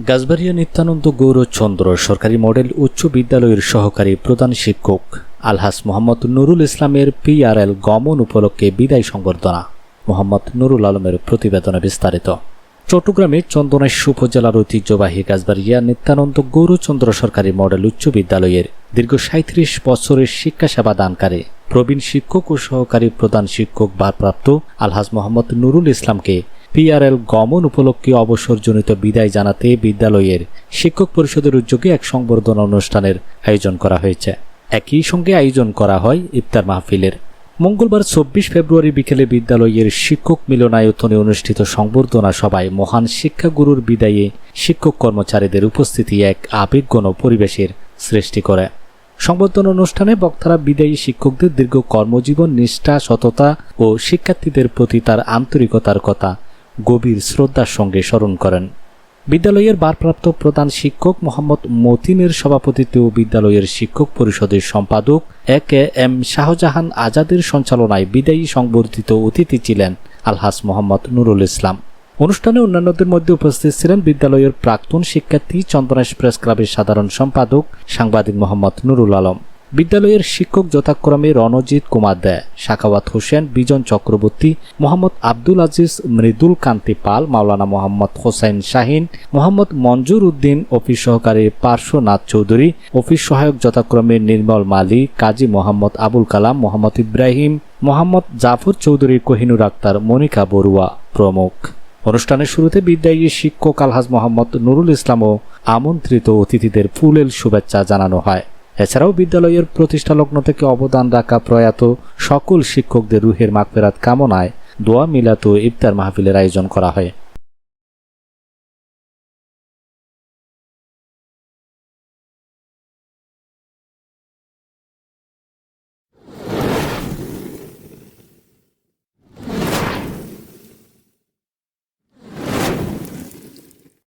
গাছবাড়িয়া নিত্যানন্দ গৌরচন্দ্র সরকারি মডেল উচ্চ বিদ্যালয়ের সহকারী প্রধান শিক্ষক আলহাজ মোহাম্মদ নুরুল ইসলামের পিআরএল গমন উপলক্ষে বিদায় সংবর্ধনা। মোহাম্মদ নুরুল আলমের প্রতিবেদনে বিস্তারিত। চট্টগ্রামের চন্দনেশ্বর উপজেলার ঐতিহ্যবাহী গাছবাড়িয়া নিত্যানন্দ গৌরচন্দ্র সরকারি মডেল উচ্চ বিদ্যালয়ের দীর্ঘ ৩৭ বছরের শিক্ষা সেবা দানকারী প্রবীণ শিক্ষক ও সহকারী প্রধান শিক্ষক ভারপ্রাপ্ত আলহাজ মোহাম্মদ নুরুল ইসলামকে পিআরএল গমন উপলক্ষে অবসরজনিত বিদায় জানাতে বিদ্যালয়ের শিক্ষক পরিষদের উদ্যোগে এক সংবর্ধনা অনুষ্ঠানের আয়োজন করা হয়েছে। একই সঙ্গে আয়োজন করা হয় ইফতার মাহফিলের। মঙ্গলবার ২৪ ফেব্রুয়ারি বিকেলে বিদ্যালয়ের শিক্ষক মিলনায়তনে অনুষ্ঠিত সংবর্ধনা সভায় মহান শিক্ষাগুরুর বিদায়ে শিক্ষক কর্মচারীদের উপস্থিতি এক আবেগঘন পরিবেশের সৃষ্টি করে। সংবর্ধনা অনুষ্ঠানে বক্তারা বিদায়ী শিক্ষকদের দীর্ঘ কর্মজীবন, নিষ্ঠা, সততা ও শিক্ষার্থীদের প্রতি তার আন্তরিকতার কথা গভীর শ্রদ্ধার সঙ্গে স্মরণ করেন। বিদ্যালয়ের ভারপ্রাপ্ত প্রধান শিক্ষক মোহাম্মদ মতিনের সভাপতিত্বে ও বিদ্যালয়ের শিক্ষক পরিষদের সম্পাদক এ.কে.এম. শাহজাহান আজাদের সঞ্চালনায় বিদায়ী সংবর্ধিত অতিথি ছিলেন আলহাজ মোহাম্মদ নুরুল ইসলাম। অনুষ্ঠানে অন্যান্যদের মধ্যে উপস্থিত ছিলেন বিদ্যালয়ের প্রাক্তন শিক্ষার্থী, চন্দনেশ্বর প্রেস ক্লাবের সাধারণ সম্পাদক সাংবাদিক মোহাম্মদ নুরুল আলম, বিদ্যালয়ের শিক্ষক যথাক্রমে রণজিৎ কুমার দে, সাখাওয়াত হোসেন, বিজন চক্রবর্তী, মোহাম্মদ আব্দুল আজিজ, মৃদুল কান্তি পাল, মাওলানা মোহাম্মদ হোসেন শাহিন, মোহাম্মদ মঞ্জুর উদ্দিন, অফিস সহকারী পার্শ্বনাথ চৌধুরী, অফিস সহায়ক যথাক্রমে নির্মল মালিক, কাজী মোহাম্মদ আবুল কালাম, মোহাম্মদ ইব্রাহিম, মোহাম্মদ জাফর চৌধুরী, কোহিনুর আক্তার, মনিকা বড়ুয়া প্রমুখ। অনুষ্ঠানের শুরুতে বিদায়ী শিক্ষক আলহাজ মোহাম্মদ নুরুল ইসলাম ও আমন্ত্রিত অতিথিদের ফুলেল শুভেচ্ছা জানানো হয়। এছাড়াও বিদ্যালয়ের প্রতিষ্ঠা লগ্ন থেকে অবদান রাখা প্রয়াত সকল শিক্ষকদের রুহের মাগফিরাত কামনায় দোয়া মিলাত ও ইফতার মাহফিলের আয়োজন করা হয়।